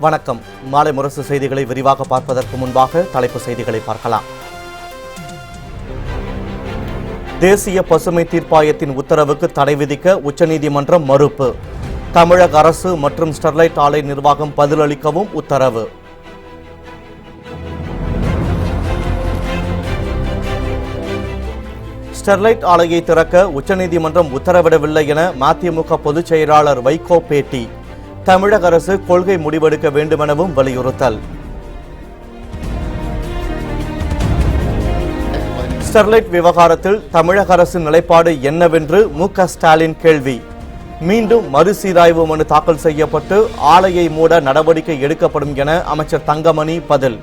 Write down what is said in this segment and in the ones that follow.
வணக்கம். மாலை முரசு செய்திகளை விரிவாக பார்ப்பதற்கு முன்பாக தலைப்புச் செய்திகளை பார்க்கலாம். தேசிய பசுமை தீர்ப்பாயத்தின் உத்தரவுக்கு தடை விதிக்க உச்சநீதிமன்றம் மறுப்பு. தமிழக அரசு மற்றும் ஸ்டெர்லைட் ஆலை நிர்வாகம் பதிலளிக்கவும் உத்தரவு. ஸ்டெர்லைட் ஆலையை திறக்க உச்சநீதிமன்றம் உத்தரவிடவில்லை என மதிமுக பொதுச் செயலாளர் வைகோ பேட்டி. தமிழக அரசு கொள்கை முடிவெடுக்க வேண்டுமெனவும் வலியுறுத்தல். ஸ்டெர்லைட் விவகாரத்தில் தமிழக அரசின் நிலைப்பாடு என்னவென்று மு.க. ஸ்டாலின் கேள்வி. மீண்டும் மறுசீராய்வு மனு தாக்கல் செய்யப்பட்டு ஆலையை மூட நடவடிக்கை எடுக்கப்படும் என அமைச்சர் தங்கமணி பதில்.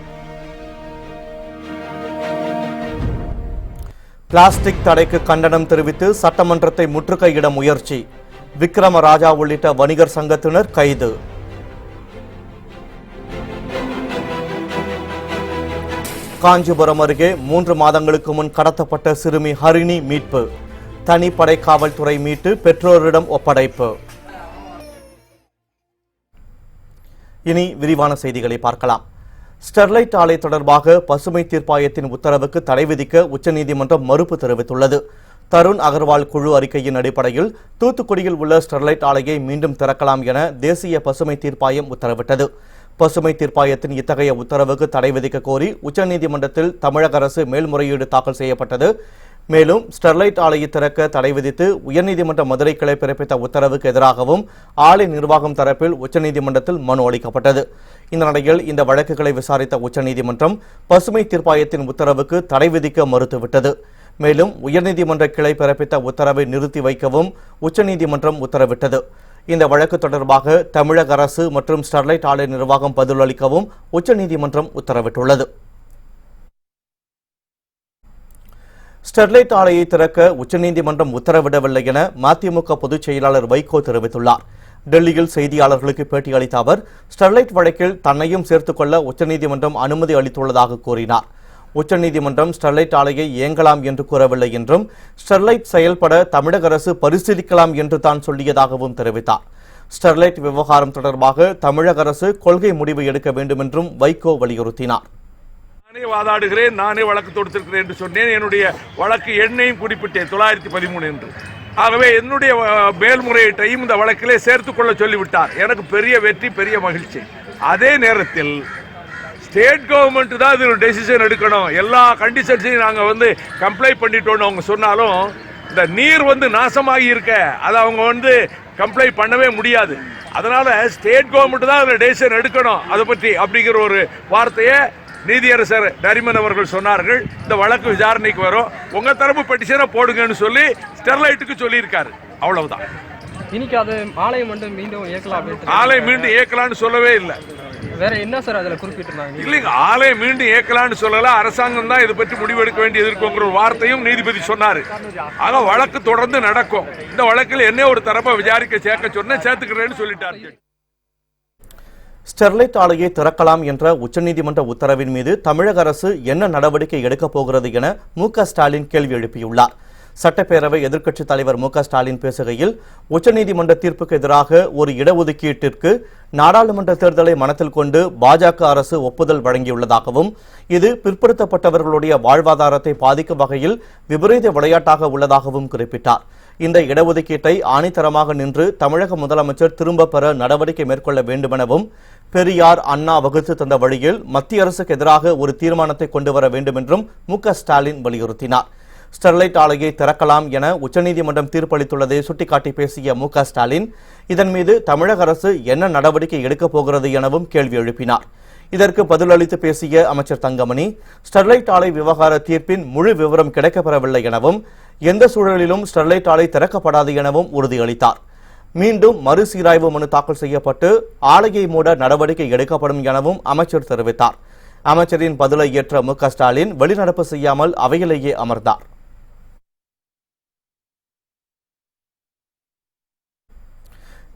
பிளாஸ்டிக் தடைக்கு கண்டனம் தெரிவித்து சட்டமன்றத்தை முற்றுகையிட முயற்சி. விக்ரமராஜா உள்ளிட்ட வணிகர் சங்கத்தினர் கைது. காஞ்சிபுரம் அருகே 3 மாதங்களுக்கு முன் கடத்தப்பட்ட சிறுமி ஹரிணி மீட்பு. தனிப்படை காவல்துறை மீட்டு பெற்றோரிடம் ஒப்படைப்பு. இனி விரிவான செய்திகளை பார்க்கலாம். ஸ்டெர்லைட் ஆலை தொடர்பாக பசுமை தீர்ப்பாயத்தின் உத்தரவுக்கு தடை விதிக்க உச்சநீதிமன்றம் மறுப்பு தெரிவித்துள்ளது. தருண் அகர்வால் குழு அறிக்கையின் அடிப்படையில் தூத்துக்குடியில் உள்ள ஸ்டெர்லைட் ஆலையை மீண்டும் திறக்கலாம் என தேசிய பசுமை தீர்ப்பாயம் உத்தரவிட்டது. பசுமை தீர்ப்பாயத்தின் இத்தகைய உத்தரவுக்கு தடை விதிக்க கோரி உச்சநீதிமன்றத்தில் தமிழக அரசு மேல்முறையீடு தாக்கல் செய்யப்பட்டது. மேலும் ஸ்டெர்லைட் ஆலையை திறக்க தடை விதித்து உயர்நீதிமன்ற மதுரை கிளை பிறப்பித்த உத்தரவுக்கு எதிராகவும் ஆலை நிர்வாகம் தரப்பில் உச்சநீதிமன்றத்தில் மனு அளிக்கப்பட்டது. இந்த நிலையில் இந்த வழக்குகளை விசாரித்த உச்சநீதிமன்றம் பசுமை தீர்ப்பாயத்தின் உத்தரவுக்கு தடை விதிக்க மறுத்துவிட்டது. மேலும் உயர்நீதிமன்ற கிளை பிறப்பித்த உத்தரவை நிறுத்தி வைக்கவும் உச்சநீதிமன்றம் உத்தரவிட்டது. இந்த வழக்கு தொடர்பாக தமிழக அரசு மற்றும் ஸ்டெர்லைட் ஆலை நிர்வாகம் பதிலளிக்கவும் உச்சநீதிமன்றம் உத்தரவிட்டுள்ளது. ஸ்டெர்லைட் ஆலையை திறக்க உச்சநீதிமன்றம் உத்தரவிடவில்லை என மதிமுக பொதுச் செயலாளர் வைகோ தெரிவித்துள்ளார். டெல்லியில் செய்தியாளர்களுக்கு பேட்டியளித்த அவர் ஸ்டெர்லைட் வழக்கில் தன்னையும் சேர்த்துக் கொள்ள உச்சநீதிமன்றம் அனுமதி அளித்துள்ளதாக கூறினார். உச்சநீதிமன்றம் ஸ்டெர்லைட் ஆலையை இயங்கலாம் என்று கூறவில்லை என்றும் ஸ்டெர்லைட் செயல்பட தமிழக அரசு பரிசீலிக்கலாம் என்று தான் சொல்லியதாகவும் தெரிவித்தார். ஸ்டெர்லைட் விவகாரம் தொடர்பாக தமிழக அரசு கொள்கை முடிவு எடுக்க வேண்டும் என்றும் வைகோ வலியுறுத்தினார். நானே வாதாடுகிறேன், நானே வழக்கு தொடுத்திருக்கிறேன் என்று சொன்னேன். என்னுடைய வழக்கு எண்ணையும் குறிப்பிட்டேன் 913 என்று. ஆகவே என்னுடைய மேல்முறையீட்டையும் இந்த வழக்கிலே சேர்த்துக் கொள்ள சொல்லிவிட்டார். எனக்கு பெரிய வெற்றி, பெரிய மகிழ்ச்சி. அதே நேரத்தில் ஸ்டேட் கவர்மெண்ட் தான் இது டெசிஷன் எடுக்கணும். எல்லா கண்டிஷன்ஸையும் நாங்கள் கம்ப்ளை பண்ணிட்டோன்னு அவங்க சொன்னாலும் இந்த நீர் நாசமாகி இருக்க அதை அவங்க கம்ப்ளை பண்ணவே முடியாது. அதனால ஸ்டேட் கவர்மெண்ட் தான் அதில் டெசிஷன் எடுக்கணும் அதை பற்றி அப்படிங்கிற ஒரு வார்த்தையை நீதியரசர் நரிமன் அவர்கள் சொன்னார்கள். இந்த வழக்கு விசாரணைக்கு வரும், உங்க தரப்பு பெட்டிஷனை போடுங்கன்னு சொல்லி ஸ்டெர்லைட்டுக்கு சொல்லியிருக்காரு. அவ்வளவுதான். இன்னைக்கு அது ஆலை மீண்டும் இயக்கலாம், ஆலை மீண்டும் இயக்கலான்னு சொல்லவே இல்லை. வேற என்ன சார் அதுல குறிப்பிட்டிருந்தாங்க? இல்லைங்க, ஆலை மீண்டும் இயக்கலான்னு சொல்லல, அரசாங்கம் தான் இதை பற்றி முடிவெடுக்க வேண்டியது இருக்குங்கிற ஒரு வார்த்தையும் நீதிபதி சொன்னாரு. ஆக வழக்கு தொடர்ந்து நடக்கும். இந்த வழக்கில் என்ன ஒரு தரப்பை விசாரிக்க சேர்க்க சொன்ன சேர்த்துக்கிறேன்னு சொல்லிட்டாரு. ஸ்டெர்லைட் ஆலையை திறக்கலாம் என்ற உச்சநீதிமன்ற உத்தரவின் மீது தமிழக அரசு என்ன நடவடிக்கை எடுக்கப் போகிறது என மு.க. ஸ்டாலின் கேள்வி எழுப்பியுள்ளார். சட்டப்பேரவை எதிர்க்கட்சித் தலைவர் மு.க. ஸ்டாலின் பேசுகையில் உச்சநீதிமன்ற தீர்ப்புக்கு எதிராக ஒரு இடஒதுக்கீட்டிற்கு நாடாளுமன்ற தேர்தலை மனத்தில் கொண்டு பாஜக அரசு ஒப்புதல் வழங்கியுள்ளதாகவும் இது பிற்படுத்தப்பட்டவர்களுடைய வாழ்வாதாரத்தை பாதிக்கும் வகையில் விபரீத விளையாட்டாக உள்ளதாகவும் குறிப்பிட்டார். இந்த இடஒதுக்கீட்டை ஆணித்தரமாக நின்று தமிழக முதலமைச்சர் திரும்ப பெற நடவடிக்கை மேற்கொள்ள வேண்டுமெனவும் பெரியார் அண்ணா வகுத்து தந்த வழியில் மத்திய அரசுக்கு எதிராக ஒரு தீர்மானத்தை கொண்டு வர வேண்டும் என்றும் மு.க. ஸ்டாலின் வலியுறுத்தினார். ஸ்டெர்லைட் ஆலையை திறக்கலாம் என உச்சநீதிமன்றம் தீர்ப்பளித்துள்ளதை சுட்டிக்காட்டி பேசிய மு.க. ஸ்டாலின் இதன் மீது தமிழக அரசு என்ன நடவடிக்கை எடுக்கப் போகிறது எனவும் கேள்வி எழுப்பினார். இதற்கு பதிலளித்து பேசிய அமைச்சர் தங்கமணி ஸ்டெர்லைட் ஆலை விவகார தீர்ப்பின் முழு விவரம் கிடைக்கப்பெறவில்லை எனவும் எந்த சூழலிலும் ஸ்டெர்லைட் ஆலை திறக்கப்படாது எனவும் உறுதியளித்தார். மீண்டும் மறுசீராய்வு மனு தாக்கல் செய்யப்பட்டு ஆலையை மூட நடவடிக்கை எடுக்கப்படும் எனவும் அமைச்சர் தெரிவித்தார். அமைச்சரின் பதிலை ஏற்ற மு.க. ஸ்டாலின் வெளிநடப்பு செய்யாமல் அவையிலேயே அமர்ந்தார்.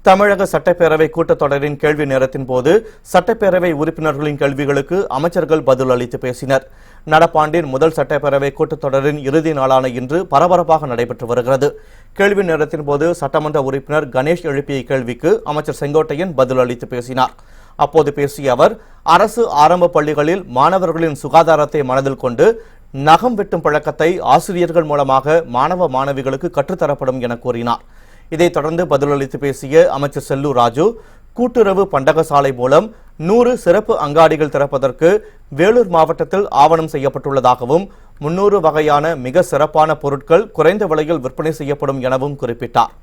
தமிழக சட்டப்பேரவை கூட்டத்தொடரின் கேள்வி நேரத்தின் போது சட்டப்பேரவை உறுப்பினர்களின் கேள்விகளுக்கு அமைச்சர்கள் பதில் அளித்து பேசினர். நடப்பாண்டின் முதல் சட்டப்பேரவை கூட்டத்தொடரின் இறுதி நாளான இன்று பரபரப்பாக நடைபெற்று வருகிறது. கேள்வி நேரத்தின் போது சட்டமன்ற உறுப்பினர் கணேஷ் எழுப்பிய கேள்விக்கு அமைச்சர் செங்கோட்டையன் பதில் அளித்து பேசினார். அப்போது பேசிய அவர், அரசு ஆரம்ப பள்ளிகளில் மாணவர்களின் சுகாதாரத்தை மனதில் கொண்டு நகம் வெட்டும் பழக்கத்தை ஆசிரியர்கள் மூலமாக மாணவ மாணவிகளுக்கு கற்றுத்தரப்படும் என கூறினார். இதைத் தொடர்ந்து பதிலளித்து பேசிய அமைச்சர் செல்லூர் ராஜு, கூட்டுறவு பண்டகசாலை மூலம் 100 சிறப்பு அங்காடிகள் திறப்பதற்கு வேலூர் மாவட்டத்தில் ஆவணம் செய்யப்பட்டுள்ளதாகவும் 300 வகையான மிக சிறப்பான பொருட்கள் குறைந்த விலையில் விற்பனை செய்யப்படும் எனவும் குறிப்பிட்டார்.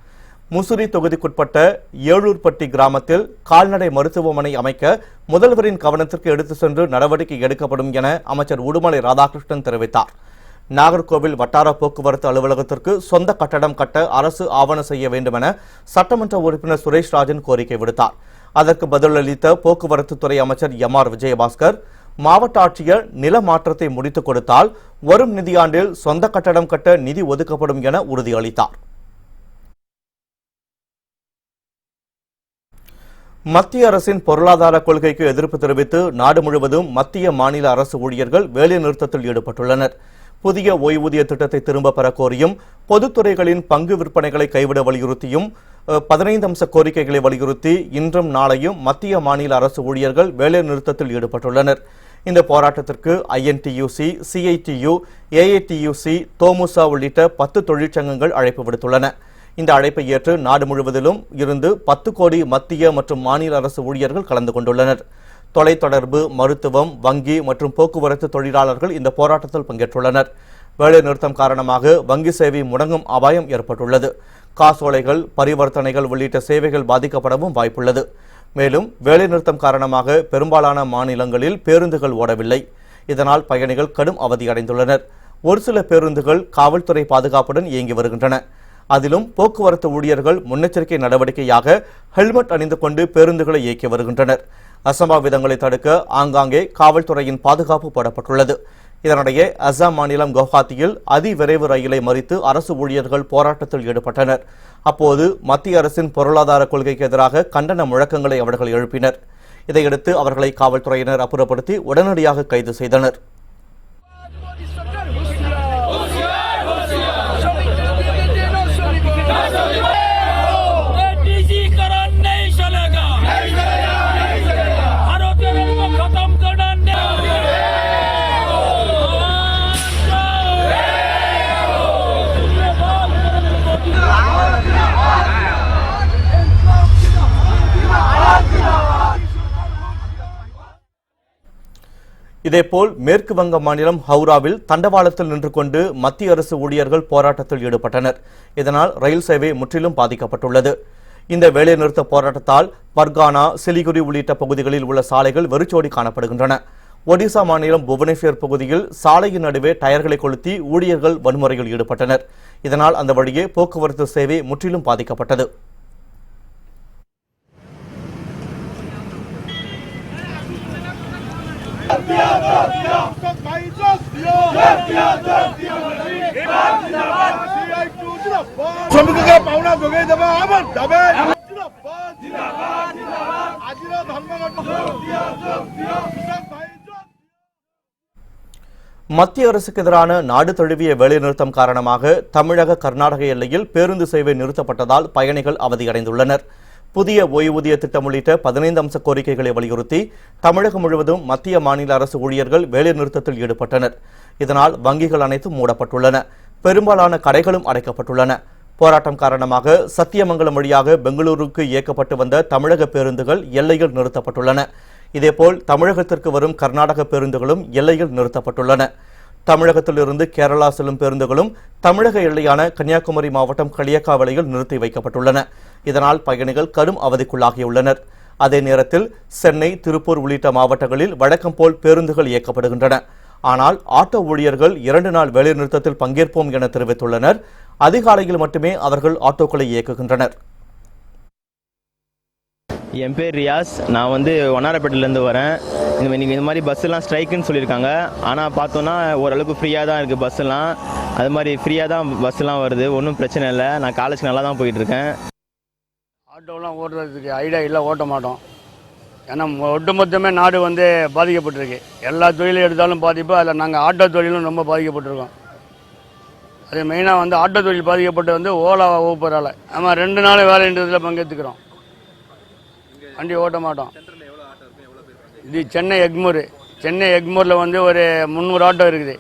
முசிறி தொகுதிக்குட்பட்ட ஏழூர்பட்டி கிராமத்தில் கால்நடை மருத்துவமனை அமைக்க முதல்வரின் கவனத்திற்கு எடுத்து சென்று நடவடிக்கை எடுக்கப்படும் என அமைச்சர் உடுமலை ராதாகிருஷ்ணன் தெரிவித்தார். நாகர்கோவில் வட்டார போக்குவரத்து அலுவலகத்திற்கு சொந்த கட்டடம் கட்ட அரசு ஆவணம் செய்ய வேண்டும் என சட்டமன்ற உறுப்பினர் சுரேஷ் ராஜன் கோரிக்கை விடுத்தார். அதற்கு பதிலளித்த போக்குவரத்து துறை அமைச்சர் MR விஜயபாஸ்கர், மாவட்ட ஆட்சியர் நில மாற்றத்தை முடித்துக் கொடுத்தால் வரும் நிதியாண்டில் சொந்த கட்டடம் கட்ட நிதி ஒதுக்கப்படும் என உறுதியளித்தார். மத்திய அரசின் பொருளாதார கொள்கைக்கு எதிர்ப்பு தெரிவித்து நாடு முழுவதும் மத்திய மாநில அரசு ஊழியர்கள் வேலைநிறுத்தத்தில் ஈடுபட்டுள்ளனர். புதிய ஓய்வூதிய திட்டத்தை திரும்ப பெற கோரியும், பொதுத்துறைகளின் பங்கு விற்பனைகளை கைவிட வலியுறுத்தியும் 15 அம்ச கோரிக்கைகளை வலியுறுத்தி இன்றும் நாளையும் மத்திய மாநில அரசு ஊழியர்கள் வேலைநிறுத்தத்தில் ஈடுபட்டுள்ளனர். இந்த போராட்டத்திற்கு INTUC, CITU, AATUC, தோமுசா உள்ளிட்ட 10 தொழிற்சங்கங்கள் அழைப்பு விடுத்துள்ளன. இந்த அழைப்பை ஏற்று நாடு முழுவதிலும் இருந்து 10 கோடி மத்திய மற்றும் மாநில அரசு ஊழியர்கள் கலந்து கொண்டுள்ளனர். தொலைத்தொடர்பு, மருத்துவம், வங்கி மற்றும் போக்குவரத்து தொழிலாளர்கள் இந்த போராட்டத்தில் பங்கேற்றுள்ளனர். வேலைநிறுத்தம் காரணமாக வங்கி சேவை முடங்கும் அபாயம் ஏற்பட்டுள்ளது. காசோலைகள், பரிவர்த்தனைகள் உள்ளிட்ட சேவைகள் பாதிக்கப்படவும் வாய்ப்புள்ளது. மேலும் வேலைநிறுத்தம் காரணமாக பெரும்பாலான மாநிலங்களில் பேருந்துகள் ஓடவில்லை. இதனால் பயணிகள் கடும் அவதியடைந்துள்ளனர். ஒரு சில பேருந்துகள் காவல்துறை பாதுகாப்புடன் இயங்கி வருகின்றன. அதிலும் போக்குவரத்து ஊழியர்கள் முன்னெச்சரிக்கை நடவடிக்கையாக ஹெல்மெட் அணிந்து கொண்டு பேருந்துகளை இயக்கி வருகின்றனர். அசம்பாவிதங்களை தடுக்க ஆங்காங்கே காவல்துறையின் பாதுகாப்பு போடப்பட்டுள்ளது. இதனிடையே அசாம் மாநிலம் குவஹாத்தியில் அதிவிரைவு ரயிலை மறித்து அரசு ஊழியர்கள் போராட்டத்தில் ஈடுபட்டனர். அப்போது மத்திய அரசின் பொருளாதார கொள்கைக்கு எதிராக கண்டன முழக்கங்களை அவர்கள் எழுப்பினர். இதையடுத்து அவர்களை காவல்துறையினர் அப்புறப்படுத்தி உடனடியாக கைது செய்தனர். இதேபோல் மேற்கு வங்க மாநிலம் ஹவுராவில் தண்டவாளத்தில் நின்று கொண்டு மத்திய அரசு ஊழியர்கள் போராட்டத்தில் ஈடுபட்டனர். இதனால் ரயில் சேவை முற்றிலும் பாதிக்கப்பட்டுள்ளது. இந்த வேலைநிறுத்த போராட்டத்தால் பர்கானா, சிலிகுரி உள்ளிட்ட பகுதிகளில் உள்ள சாலைகள் வெறிச்சோடி காணப்படுகின்றன. ஒடிசா மாநிலம் புவனேஸ்வர் பகுதியில் சாலையின் நடுவே டயர்களை கொளுத்தி ஊழியர்கள் வன்முறையில் ஈடுபட்டனர். இதனால் அந்த வழியே போக்குவரத்து சேவை முற்றிலும் பாதிக்கப்பட்டது. மத்திய அரசுக்கு எதிரான நாடு தழுவிய வேலைநிறுத்தம் காரணமாக தமிழக, கர்நாடக எல்லையில் பேருந்து சேவை நிறுத்தப்பட்டதால் பயணிகள் அவதியடைந்துள்ளனர். புதிய ஓய்வூதிய திட்டம் உள்ளிட்ட 15 அம்ச கோரிக்கைகளை வலியுறுத்தி தமிழகம் முழுவதும் மத்திய மாநில அரசு ஊழியர்கள் வேலைநிறுத்தத்தில் ஈடுபட்டனர். இதனால் வங்கிகள் அனைத்தும் மூடப்பட்டுள்ளன. பெரும்பாலான கடைகளும் அடைக்கப்பட்டுள்ளன. போராட்டம் காரணமாக சத்தியமங்கலம் வழியாக பெங்களூருக்கு இயக்கப்பட்டு வந்த தமிழக பேருந்துகள் எல்லையில் நிறுத்தப்பட்டுள்ளன. இதேபோல் தமிழகத்திற்கு வரும் கர்நாடக பேருந்துகளும் எல்லையில் நிறுத்தப்பட்டுள்ளன. தமிழகத்திலிருந்து கேரளா செல்லும் பேருந்துகளும் தமிழக எல்லையான கன்னியாகுமரி மாவட்டம் களியக்காவிளையில் நிறுத்தி வைக்கப்பட்டுள்ளன. இதனால் பயணிகள் கடும் அவதிக்குள்ளாகியுள்ளனர். அதே நேரத்தில் சென்னை, திருப்பூர் உள்ளிட்ட மாவட்டங்களில் வழக்கம் போல் பேருந்துகள் இயக்கப்படுகின்றன. ஆனால் ஆட்டோ ஊழியர்கள் 2 நாள் வேலைநிறுத்தத்தில் பங்கேற்போம் என தெரிவித்துள்ளனர். அதிகாலையில் மட்டுமே அவர்கள் ஆட்டோக்களை இயக்குகின்றனர். என் பேர் ரியாஸ். நான் வண்ணாரப்பேட்டிலேருந்து வரேன். இன்றைக்கி இந்த மாதிரி பஸ்ஸெல்லாம் ஸ்ட்ரைக்குன்னு சொல்லியிருக்காங்க. ஆனால் பார்த்தோன்னா ஓரளவுக்கு ஃப்ரீயாக தான் இருக்குது பஸ்ஸெல்லாம். அது மாதிரி ஃப்ரீயாக தான் பஸ்ஸெல்லாம் வருது. ஒன்றும் பிரச்சனை இல்லை. நான் காலேஜுக்கு நல்லா தான் போயிட்டுருக்கேன். ஆட்டோலாம் ஓட்டுறதுக்கு ஐடியா இல்லை, ஓட்ட மாட்டோம். ஏன்னா ஒட்டுமொத்தமே நாடு பாதிக்கப்பட்டிருக்கு. எல்லா தொழிலும் எடுத்தாலும் பாதிப்பு. அதில் நாங்கள் ஆட்டோ தொழிலும் ரொம்ப பாதிக்கப்பட்டிருக்கோம். அது மெயினாக ஆட்டோ தொழில் பாதிக்கப்பட்டு ஓலா ஊப்பரால் நம்ம 2 நாள் வேலைன்றதில் பங்கேற்றுக்கிறோம். வண்டி ஓட்ட மாட்டோம். இது சென்னை எக்மூர். சென்னை எக்மூரில் வந்து ஒரு 300 ஆட்டோ இருக்குது.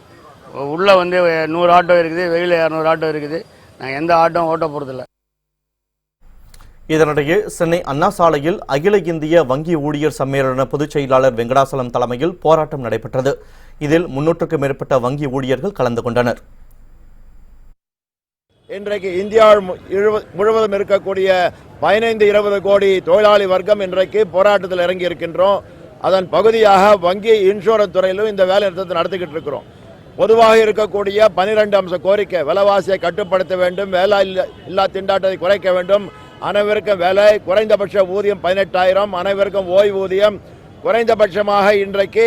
உள்ளே வந்து 100 ஆட்டோ இருக்குது, வெளியில் 200 ஆட்டோ இருக்குது. நான் எந்த ஆட்டோவும் ஓட்ட போகிறதில்ல. இதனிடையே சென்னை அண்ணா சாலையில் அகில இந்திய வங்கி ஊழியர் சம்மேளன பொதுச் செயலாளர் வெங்கடாசலம் தலைமையில் போராட்டம் நடைபெற்றது. இதில் 300க்கும் மேற்பட்ட வங்கி ஊழியர்கள் கலந்து கொண்டனர். இன்றைக்கு இந்தியா முழுவதும் இருக்கக்கூடிய 15-20 கோடி தொழிலாளி வர்க்கம் இன்றைக்கு போராட்டத்தில் இறங்கி இருக்கின்றோம். அதன் பகுதியாக வங்கி இன்சூரன்ஸ் துறையிலும் இந்த வேலை நிறுத்தத்தை நடத்திக்கிட்டு இருக்கிறோம். பொதுவாக இருக்கக்கூடிய 12 அம்ச கோரிக்கை: விலைவாசியை கட்டுப்படுத்த வேண்டும், வேலை இல்லா திண்டாட்டத்தை குறைக்க வேண்டும், அனைவருக்கும் வேலை, குறைந்தபட்ச ஊதியம் 18,000, அனைவருக்கும் ஓய்வூதியம், குறைந்தபட்சமாக இன்றைக்கு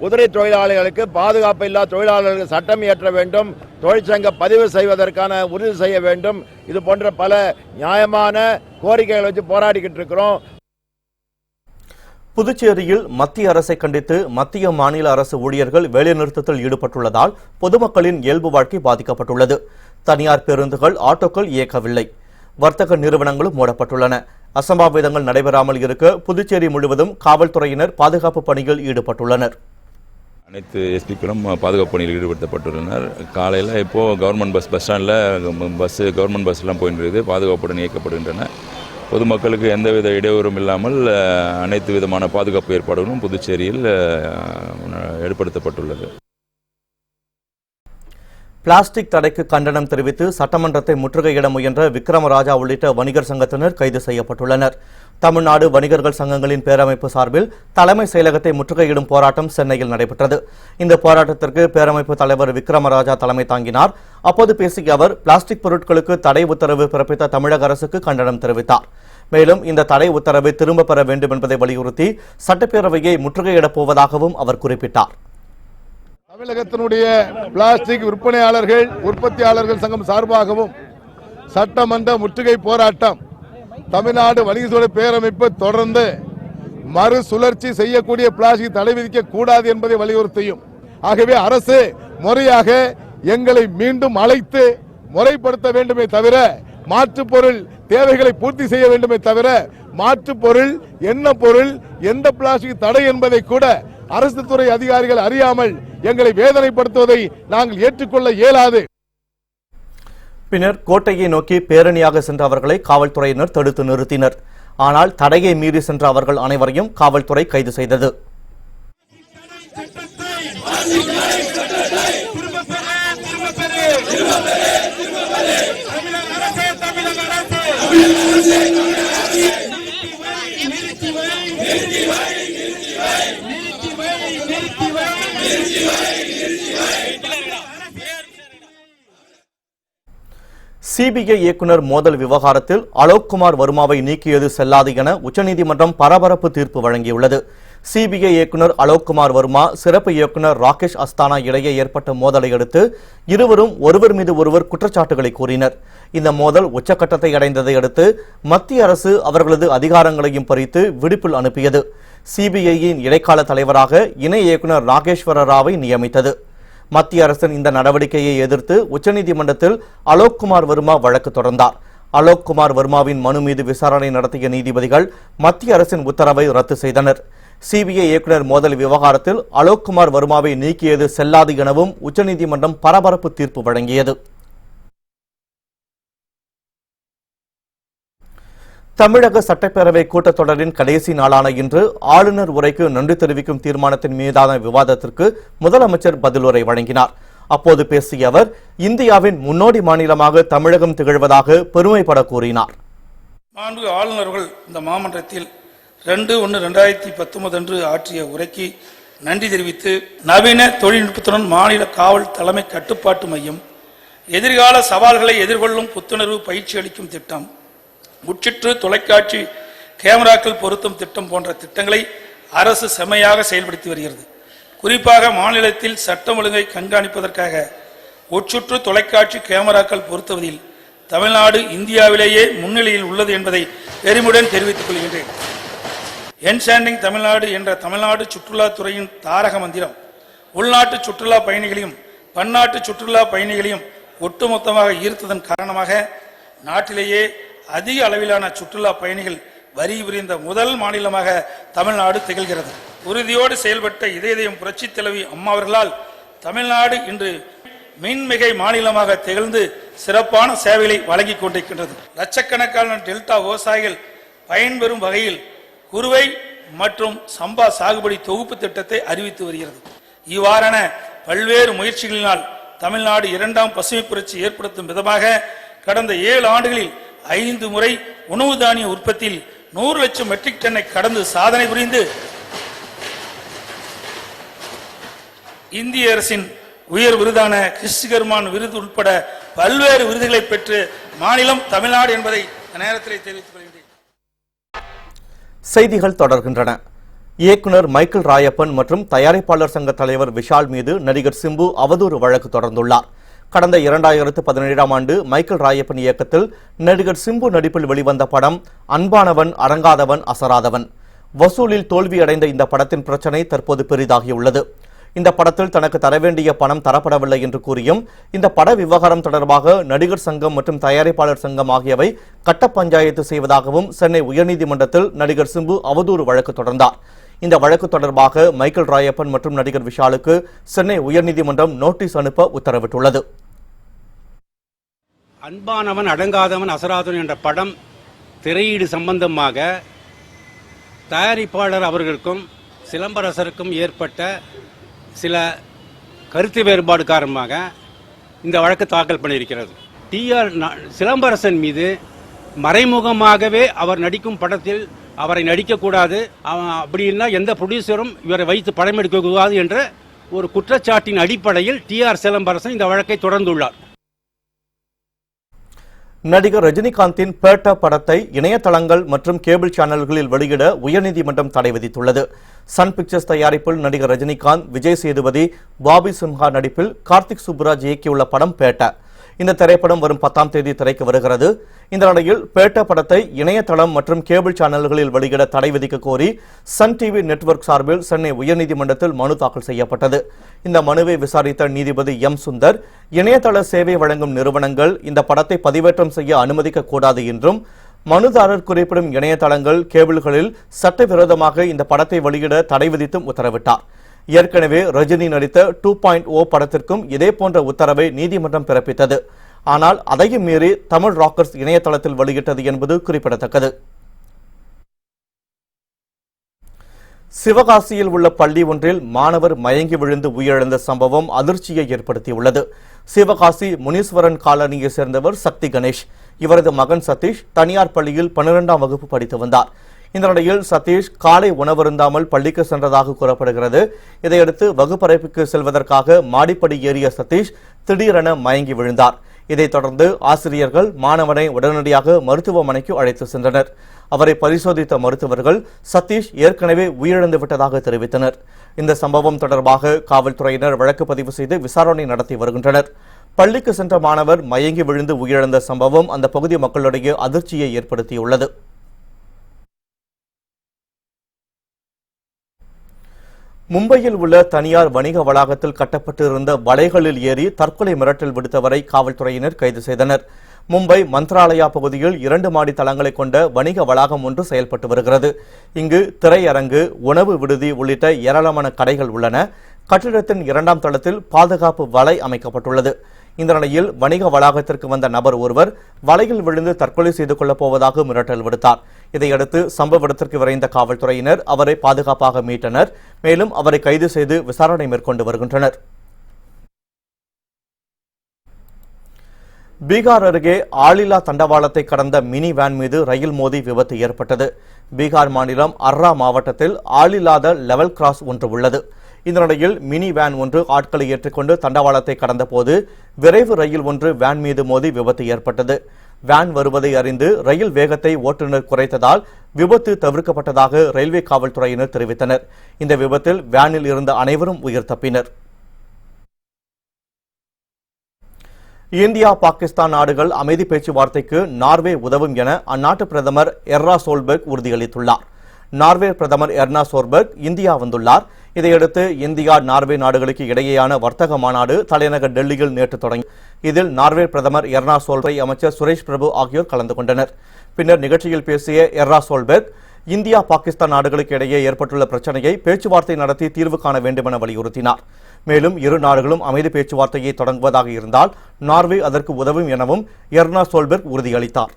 உதிரி தொழிலாளிகளுக்கு பாதுகாப்பு இல்லா தொழிலாளர்களுக்கு சட்டம் இயற்ற வேண்டும், தொழிற்சங்க பதிவு செய்வதற்கான உறுதி செய்ய வேண்டும். இது போன்ற பல நியாயமான கோரிக்கைகளை வச்சு போராடிக்கிட்டு இருக்கிறோம். புதுச்சேரியில் மத்திய அரசை கண்டித்து மத்திய மாநில அரசு ஊழியர்கள் வேலைநிறுத்தத்தில் ஈடுபட்டுள்ளதால் பொதுமக்களின் இயல்பு வாழ்க்கை பாதிக்கப்பட்டுள்ளது. தனியார் பேருந்துகள், ஆட்டோக்கள் இயக்கவில்லை. வர்த்தக நிறுவனங்களும் மூடப்பட்டுள்ளன. அசம்பாவிதங்கள் நடைபெறாமல் இருக்க புதுச்சேரி முழுவதும் காவல்துறையினர் பாதுகாப்பு பணியில் ஈடுபட்டுள்ளனர். அனைத்து எஸ்பிக்களும் பாதுகாப்பு பணியில் ஈடுபடுத்தப்பட்டுள்ளனர். காலையில் இப்போது கவர்மெண்ட் பஸ் ஸ்டாண்டில் கவர்மெண்ட் பஸ்லாம் போயிட்டு இருக்குது, பாதுகாப்புடன் இயக்கப்படுகின்றன. பொதுமக்களுக்கு எந்தவித இடையூறும் இல்லாமல் அனைத்து விதமான பாதுகாப்பு ஏற்பாடுகளும் புதுச்சேரியில் ஏற்படுத்தப்பட்டுள்ளது. பிளாஸ்டிக் தடைக்கு கண்டனம் தெரிவித்து சட்டமன்றத்தை முற்றுகையிட முயன்ற விக்ரமராஜா உள்ளிட்ட வணிகர் சங்கத்தினர் கைது செய்யப்பட்டுள்ளனர். தமிழ்நாடு வணிகர்கள் சங்கங்களின் பேரமைப்பு சார்பில் தலைமை செயலகத்தை முற்றுகையிடும் போராட்டம் சென்னையில் நடைபெற்றது. இந்த போராட்டத்திற்கு பேரமைப்பு தலைவர் விக்ரமராஜா தலைமை தாங்கினார். அப்போது பேசிய அவர் பிளாஸ்டிக் பொருட்களுக்கு தடை உத்தரவு பிறப்பித்த தமிழக அரசுக்கு கண்டனம் தெரிவித்தார். மேலும் இந்த தடை உத்தரவை திரும்பப் பெற வேண்டும் என்பதை வலியுறுத்தி சட்டப்பேரவையை முற்றுகையிடப் போவதாகவும் அவர் குறிப்பிட்டார். தமிழகத்தினுடைய பிளாஸ்டிக் விற்பனையாளர்கள் உற்பத்தியாளர்கள் சங்கம் சார்பாகவும் சட்டமன்ற முற்றுகை போராட்டம் தமிழ்நாடு வணிகத்துறை பேரமைப்பு தொடர்ந்து மறுசுழற்சி செய்யக்கூடிய பிளாஸ்டிக் தடை விதிக்க கூடாது என்பதை வலியுறுத்தியும், ஆகவே அரசு முறையாக எங்களை மீண்டும் அழைத்து முறைப்படுத்த வேண்டுமே தவிர மாற்று பொருள் தேவைகளை பூர்த்தி செய்ய வேண்டுமே தவிர மாற்று பொருள் என்ன பொருள், எந்த பிளாஸ்டிக் தடை என்பதை கூட அரசு துறை அதிகாரிகள் அறியாமல் எங்களை வேதனைப்படுத்துவதை நாங்கள் ஏற்றுக்கொள்ள இயலாது. பின்னர் கோட்டையை நோக்கி பேரணியாக சென்ற அவர்களை காவல்துறையினர் தடுத்து நிறுத்தினர். ஆனால் தடையை மீறி சென்ற அவர்கள் அனைவரையும் காவல்துறை கைது செய்தது. சிபிஐ இயக்குனர் மோதல் விவகாரத்தில் அலோக்குமார் வர்மாவை நீக்கியது செல்லாது என உச்சநீதிமன்றம் பரபரப்பு தீர்ப்பு வழங்கியுள்ளது. சிபிஐ இயக்குனர் அலோக்குமார் வர்மா, சிறப்பு இயக்குனர் ராகேஷ் அஸ்தானா இடையே ஏற்பட்ட மோதலை அடுத்து இருவரும் ஒருவர் மீது ஒருவர் குற்றச்சாட்டுகளை கூறினர். இந்த மோதல் உச்சக்கட்டத்தை அடைந்ததை அடுத்து மத்திய அரசு அவர்களது அதிகாரங்களையும் பறித்து விடுப்பில் அனுப்பியது. சிபிஐயின் இடைக்கால தலைவராக இணை இயக்குனர் நாகேஸ்வர ராவை நியமித்தது. மத்திய அரசின் இந்த நடவடிக்கையை எதிர்த்து உச்சநீதிமன்றத்தில் அலோக்குமார் வர்மா வழக்கு தொடர்ந்தார். அலோக்குமார் வர்மாவின் மனு மீது விசாரணை நடத்திய நீதிபதிகள் மத்திய அரசின் உத்தரவை ரத்து செய்தனர். சிபிஐ இயக்குனர் மோதல் விவகாரத்தில் அலோக்குமார் வர்மாவை நீக்கியது செல்லாது எனவும் உச்சநீதிமன்றம் பரபரப்பு தீர்ப்பு வழங்கியது. தமிழக சட்டப்பேரவை கூட்டத்தொடரின் கடைசி நாளான இன்று ஆளுநர் உரைக்கு நன்றி தெரிவிக்கும் தீர்மானத்தின் மீதான விவாதத்திற்கு முதலமைச்சர் பதிலுரை வழங்கினார். அப்போது பேசிய அவர், இந்தியாவின் முன்னோடி மாநிலமாக தமிழகம் திகழ்வதாக பெருமைப்பட கூறினார். மாண்புமிகு ஆளுநர்கள் இந்த மாமன்றத்தில் 2/1/2019 அன்று ஆற்றிய உரைக்கு நன்றி தெரிவித்து, நவீன தொழில்நுட்பத்துடன் மாநில காவல் தலைமை கட்டுப்பாட்டு மையம், எதிர்கால சவால்களை எதிர்கொள்ளும் புத்துணர்வு பயிற்சி அளிக்கும் திட்டம், முற்றிற்று தொலைக்காட்சி கேமராக்கள் பொருத்தும் திட்டம் போன்ற திட்டங்களை அரசு செம்மையாக செயல்படுத்தி வருகிறது. குறிப்பாக மாநிலத்தில் சட்டம் ஒழுங்கை கண்காணிப்பதற்காக ஒற்றுற்று தொலைக்காட்சி கேமராக்கள் பொருத்துவதில் தமிழ்நாடு இந்தியாவிலேயே முன்னிலையில் உள்ளது என்பதை பெருமையுடன் தெரிவித்துக் கொள்கின்றேன். என்சாண்டிங் தமிழ்நாடு என்ற தமிழ்நாடு சுற்றுலாத்துறையின் தாரக மந்திரம் உள்நாட்டு சுற்றுலா பயணிகளையும் பன்னாட்டு சுற்றுலா பயணிகளையும் ஒட்டுமொத்தமாக ஈர்த்ததன் காரணமாக நாட்டிலேயே அதிக அளவிலான சுற்றுலா பயணிகள் வரி புரிந்த முதல் மாநிலமாக தமிழ்நாடு திகழ்கிறது. உறுதியோடு செயல்பட்ட இதயம் புரட்சி தலைவி அம்மா அவர்களால் தமிழ்நாடு இன்று மின்மிகை மாநிலமாக திகழ்ந்து சிறப்பான சேவைகளை வழங்கிக் கொண்டிருக்கின்றது. லட்சக்கணக்கான டெல்டா விவசாயிகள் பயன்பெறும் வகையில் குறுவை மற்றும் சம்பா சாகுபடி தொகுப்பு திட்டத்தை அறிவித்து வருகிறது. இவ்வாறான பல்வேறு முயற்சிகளினால் தமிழ்நாடு இரண்டாம் பசுமை புரட்சி ஏற்படுத்தும் விதமாக கடந்த 7 ஆண்டுகளில் 5 முறை உணவு தானிய உற்பத்தியில் 100 லட்சம் மெட்ரிக் டன்னை கடந்து சாதனை புரிந்து இந்திய அரசின் உயர் விருதான கிறிஸ்துகர்மான் விருது உட்பட பல்வேறு விருதுகளை பெற்று மாநிலம் தமிழ்நாடு என்பதை நேரத்தில் தெரிவித்துக் கொள்கிறேன். செய்திகள் தொடர்கின்றன. இயக்குனர் மைக்கேல் ராயப்பன் மற்றும் தயாரிப்பாளர் சங்க தலைவர் விஷால் மீது நடிகர் சிம்பு அவதூறு வழக்கு தொடர்ந்துள்ளார். கடந்த 2017ஆம் ஆண்டு மைக்கேல் ராயப்பன் இயக்கத்தில் நடிகர் சிம்பு நடிப்பில் வெளிவந்த படம் அன்பானவன் அடங்காதவன் அசராதவன். வசூலில் தோல்வியடைந்த இந்த படத்தின் பிரச்சனை தற்போது பெரிதாகியுள்ளது. இந்த படத்தில் தனக்கு தரவேண்டிய பணம் தரப்படவில்லை என்று கூறியும் இந்த பட விவகாரம் தொடர்பாக நடிகர் சங்கம் மற்றும் தயாரிப்பாளர் சங்கம் ஆகியவை கட்ட பஞ்சாயத்து செய்வதாகவும் சென்னை உயர்நீதிமன்றத்தில் நடிகர் சிம்பு அவதூறு வழக்கு தொடர்ந்தார். இந்த வழக்கு தொடர்பாக மைக்கேல் ராயப்பன் மற்றும் நடிகர் விஷாலுக்கு சென்னை உயர்நீதிமன்றம் நோட்டீஸ் அனுப்ப உத்தரவிட்டுள்ளது. அன்பானவன் அடங்காதவன் அசராதவன் என்ற படம் திரையீடு சம்பந்தமாக தயாரிப்பாளர் அவர்களுக்கும் சிலம்பரசருக்கும் ஏற்பட்ட சில கருத்து வேறுபாடு காரணமாக இந்த வழக்கு தாக்கல் பண்ணியிருக்கிறது. டிஆர் சிலம்பரசன் மீது மறைமுகமாகவே அவர் நடிக்கும் படத்தில் அவரை நடிக்கக்கூடாது, அப்படின்னா எந்த ப்ரொடியூசரும் இவரை வைத்து படம் எடுக்கக்கூடாது என்ற ஒரு குற்றச்சாட்டின் அடிப்படையில் டிஆர் சிலம்பரசன் இந்த வழக்கை தொடர்ந்துள்ளார். நடிகர் ரஜினிகாந்தின் பேட்ட படத்தை இணையதளங்கள் மற்றும் கேபிள் சேனல்களில் வெளியிட உயர்நீதிமன்றம் தடை விதித்துள்ளது. சன் பிக்சர்ஸ் தயாரிப்பில் நடிகர் ரஜினிகாந்த், விஜய் சேதுபதி, பாபி சிம்ஹா நடிப்பில் கார்த்திக் சுப்புராஜ் இயக்கியுள்ள படம் பேட்ட. இந்த திரைப்படம் வரும் 10ஆம் தேதி திரைக்கு வருகிறது. இந்த நிலையில் பேட்ட படத்தை இணையதளம் மற்றும் கேபிள் சேனல்களில் வெளியிட தடை விதிக்க கோரி சன் டிவி நெட்வொர்க் சார்பில் சென்னை உயர்நீதிமன்றத்தில் மனு தாக்கல் செய்யப்பட்டது. இந்த மனுவை விசாரித்த நீதிபதி எம் சுந்தர், இணையதள சேவை வழங்கும் நிறுவனங்கள் இந்த படத்தை பதிவேற்றம் செய்ய அனுமதிக்க கூடாது என்றும், மனுதாரர் குறிப்பிடும் இணையதளங்கள், கேபிள்களில் சட்டவிரோதமாக இந்த படத்தை வெளியிட தடை விதித்தும் உத்தரவிட்டார். ஏற்கனவே ரஜினி நடித்த 2.0 படத்திற்கும் இதேபோன்ற உத்தரவை நீதிமன்றம் பிறப்பித்தது. ஆனால் அதையும் மீறி தமிழ் ராக்கர்ஸ் இணையதளத்தில் வெளியிட்டது என்பது குறிப்பிடத்தக்கது. சிவகாசியில் உள்ள பள்ளி ஒன்றில் மாணவர் மயங்கி விழுந்து உயிரிழந்த சம்பவம் அதிர்ச்சியை ஏற்படுத்தியுள்ளது. சிவகாசி முனீஸ்வரன் காலனியை சேர்ந்தவர் சக்தி கணேஷ். இவரது மகன் சதீஷ் தனியார் பள்ளியில் 12ஆம் வகுப்பு படித்து வந்தார். இந்த நிலையில் சதீஷ் காலை உணவருந்தாமல் பள்ளிக்கு சென்றதாக கூறப்படுகிறது. இதையடுத்து வகுப்பறைக்கு செல்வதற்காக மாடிப்படி ஏறிய சதீஷ் திடீரென மயங்கி விழுந்தார். இதைத் தொடர்ந்து ஆசிரியர்கள் மாணவனை உடனடியாக மருத்துவமனைக்கு அழைத்து சென்றனர். அவரை பரிசோதித்த மருத்துவர்கள் சதீஷ் ஏற்கனவே உயிரிழந்து விட்டதாக தெரிவித்தனர். இந்த சம்பவம் தொடர்பாக காவல்துறையினர் வழக்கு பதிவு செய்து விசாரணை நடத்தி வருகின்றனர். பள்ளிக்கு சென்ற மாணவர் மயங்கி விழுந்து உயிரிழந்த சம்பவம் அந்த பகுதி மக்களிடையே அதிர்ச்சியை ஏற்படுத்தியுள்ளது. மும்பையில் உள்ள தனியார் வணிக வளாகத்தில் கட்டப்பட்டிருந்த வலைகளில் ஏறி தற்கொலை மிரட்டல் விடுத்தவரை காவல்துறையினர் கைது செய்தனர். மும்பை மந்த்ராலயா பகுதியில் 2 மாடி தளங்களை கொண்ட வணிக வளாகம் ஒன்று செயல்பட்டு வருகிறது. இங்கு திரையரங்கு, உணவு விடுதி உள்ளிட்ட ஏராளமான கடைகள் உள்ளன. கட்டிடத்தின் 2ஆம் தளத்தில் பாதுகாப்பு வலை அமைக்கப்பட்டுள்ளது. இந்த நிலையில் வணிக வளாகத்திற்கு வந்த நபர் ஒருவர் வலையில் விழுந்து தற்கொலை செய்து கொள்ளப் போவதாக மிரட்டல் விடுத்தார். இதையடுத்து சம்பவ இடத்திற்கு விரைந்த காவல்துறையினர் அவரை பாதுகாப்பாக மீட்டனர். மேலும் அவரை கைது செய்து விசாரணை மேற்கொண்டு வருகின்றனர். பீகார் அருகே ஆளில்லா தண்டவாளத்தை கடந்த மினி வேன் மீது ரயில் மோதி விபத்து ஏற்பட்டது. பீகார் மாநிலம் அர்ரா மாவட்டத்தில் ஆளில்லாத லெவல் கிராஸ் ஒன்று உள்ளது. இந்த நிலையில் மினி வேன் ஒன்று ஆட்களை ஏற்றிக்கொண்டு தண்டவாளத்தை கடந்த போது விரைவு ரயில் ஒன்று வேன் மீது மோதி விபத்து ஏற்பட்டது. வேன் வருவதை அறிந்து ரயில் வேகத்தை ஓட்டுநர் குறைத்ததால் விபத்து தவிர்க்கப்பட்டதாக ரயில்வே காவல்துறையினர் தெரிவித்தனர். இந்த விபத்தில் வேனில் இருந்த அனைவரும் உயிர் தப்பினர். இந்தியா, பாகிஸ்தான் நாடுகள் அமைதி பேச்சுவார்த்தைக்கு நார்வே உதவும் என அந்நாட்டு பிரதமர் எர்னா சோல்பர்க் உறுதியளித்துள்ளார். நார்வே பிரதமர் எர்னா சோல்பர்க் இந்தியா வந்துள்ளார். இதையடுத்து இந்தியா, நார்வே நாடுகளுக்கு இடையேயான வர்த்தக மாநாடு தலைநகர் டெல்லியில் நேற்று தொடங்கி இதில் நார்வே பிரதமர் எர்னா சோல்பர்க், அமைச்சர் சுரேஷ் பிரபு ஆகியோர் கலந்து கொண்டனர். பின்னர் நிகழ்ச்சியில் பேசிய எர்னா சோல்பர்க், இந்தியா பாகிஸ்தான் நாடுகளுக்கு இடையே ஏற்பட்டுள்ள பிரச்சனையை பேச்சுவார்த்தை நடத்தி தீர்வு காண வேண்டுமென வலியுறுத்தினார். மேலும் இரு நாடுகளும் அமைதி பேச்சுவார்த்தையை தொடங்குவதாக இருந்தால் நார்வே அதற்கு உதவும் எனவும் எர்னா சோல்பெர்க் உறுதியளித்தார்.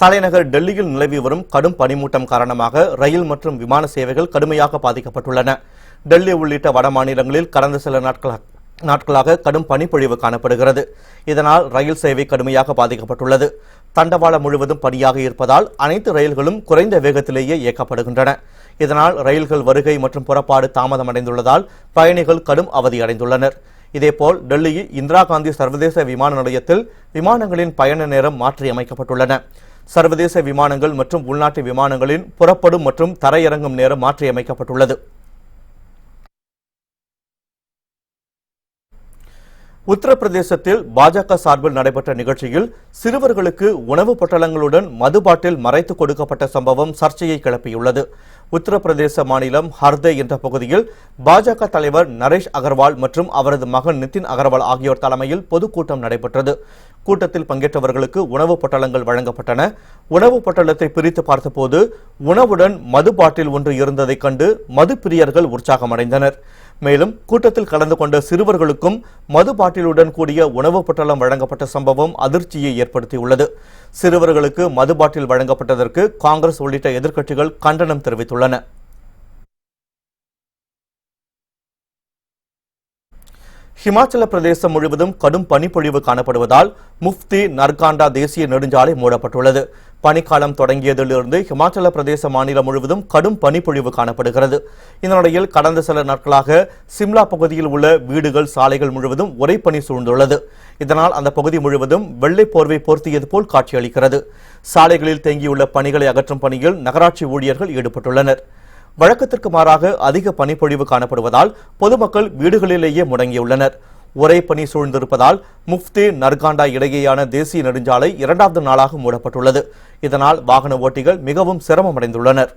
தலைநகர் டெல்லியில் நிலவி வரும் கடும் பனிமூட்டம் காரணமாக ரயில் மற்றும் விமான சேவைகள் கடுமையாக பாதிக்கப்பட்டுள்ளன. டெல்லி உள்ளிட்ட வட மாநிலங்களில் கடந்த சில நாட்களாக கடும் பனிப்பொழிவு காணப்படுகிறது. இதனால் ரயில் சேவை கடுமையாக பாதிக்கப்பட்டுள்ளது. தண்டவாளம் முழுவதும் பனியாக இருப்பதால் அனைத்து ரயில்களும் குறைந்த வேகத்திலேயே இயக்கப்படுகின்றன. இதனால் ரயில்கள் வருகை மற்றும் புறப்பாடு தாமதமடைந்துள்ளதால் பயணிகள் கடும் அவதியடைந்துள்ளனர். இதேபோல் டெல்லியில் இந்திரா காந்தி சர்வதேச விமான நிலையத்தில் விமானங்களின் பயண நேரம் மாற்றியமைக்கப்பட்டுள்ளன. சர்வதேச விமானங்கள் மற்றும் உள்நாட்டு விமானங்களின் புறப்படும் மற்றும் தரையிறங்கும் நேரம் மாற்றியமைக்கப்பட்டுள்ளது. உத்தரப்பிரதேசத்தில் பாஜக சார்பில் நடைபெற்ற நிகழ்ச்சியில் சிறுவர்களுக்கு உணவு பொட்டலங்களுடன் மது பாட்டில் மறைத்து கொடுக்கப்பட்ட சம்பவம் சர்ச்சையை கிளப்பியுள்ளது. உத்தரப்பிரதேச மாநிலம் ஹர்தே என்ற பகுதியில் பாஜக தலைவர் நரேஷ் அகர்வால் மற்றும் அவரது மகன் நிதின் அகர்வால் ஆகியோர் தலைமையில் பொதுக்கூட்டம் நடைபெற்றது. கூட்டத்தில் பங்கேற்றவர்களுக்கு உணவு பொட்டலங்கள் வழங்கப்பட்டன. உணவு பொட்டலத்தை பிரித்து பார்த்தபோது உணவுடன் மது பாட்டில் ஒன்று இருந்ததைக் கண்டு மது பிரியர்கள் உற்சாகமடைந்தனர். மேலும் கூட்டத்தில் கலந்து கொண்ட சிறுவர்களுக்கும் மது பாட்டிலுடன் கூடிய உணவு பொட்டலம் வழங்கப்பட்ட சம்பவம் அதிர்ச்சியை ஏற்படுத்தியுள்ளது. சிறுவர்களுக்கு மது பாட்டில் வழங்கப்பட்டதற்கு காங்கிரஸ் உள்ளிட்ட எதிர்க்கட்சிகள் கண்டனம் தெரிவித்துள்ளன. ஹிமாச்சல பிரதேசம் முழுவதும் கடும் பனிப்பொழிவு காணப்படுவதால் முஃப்தி நர்காண்டா தேசிய நெடுஞ்சாலை மூடப்பட்டுள்ளது. பனிக்காலம் தொடங்கியதிலிருந்து ஹிமாச்சல பிரதேச மாநிலம் முழுவதும் கடும் பனிப்பொழிவு காணப்படுகிறது. இதனிடையில் கடந்த சில நாட்களாக சிம்லா பகுதியில் உள்ள வீடுகள், சாலைகள் முழுவதும் உறைபனி சூழ்ந்துள்ளது. இதனால் அந்த பகுதி முழுவதும் வெள்ளை போர்வை போர்த்தியது போல் காட்சியளிக்கிறது. சாலைகளில் தேங்கியுள்ள பனிகளை அகற்றும் பணியில் நகராட்சி ஊழியர்கள் ஈடுபட்டுள்ளனர். வழக்கத்திற்கு மாறாக அதிக பனிப்பொழிவு காணப்படுவதால் பொதுமக்கள் வீடுகளிலேயே முடங்கியுள்ளனர். ஒரே பனி சூழ்ந்திருப்பதால் முஃப்தி நர்காண்டா இடையேயான தேசிய நெடுஞ்சாலை 2வது நாளாக மூடப்பட்டுள்ளது. இதனால் வாகன ஓட்டிகள் மிகவும் சிரமமடைந்துள்ளனர்.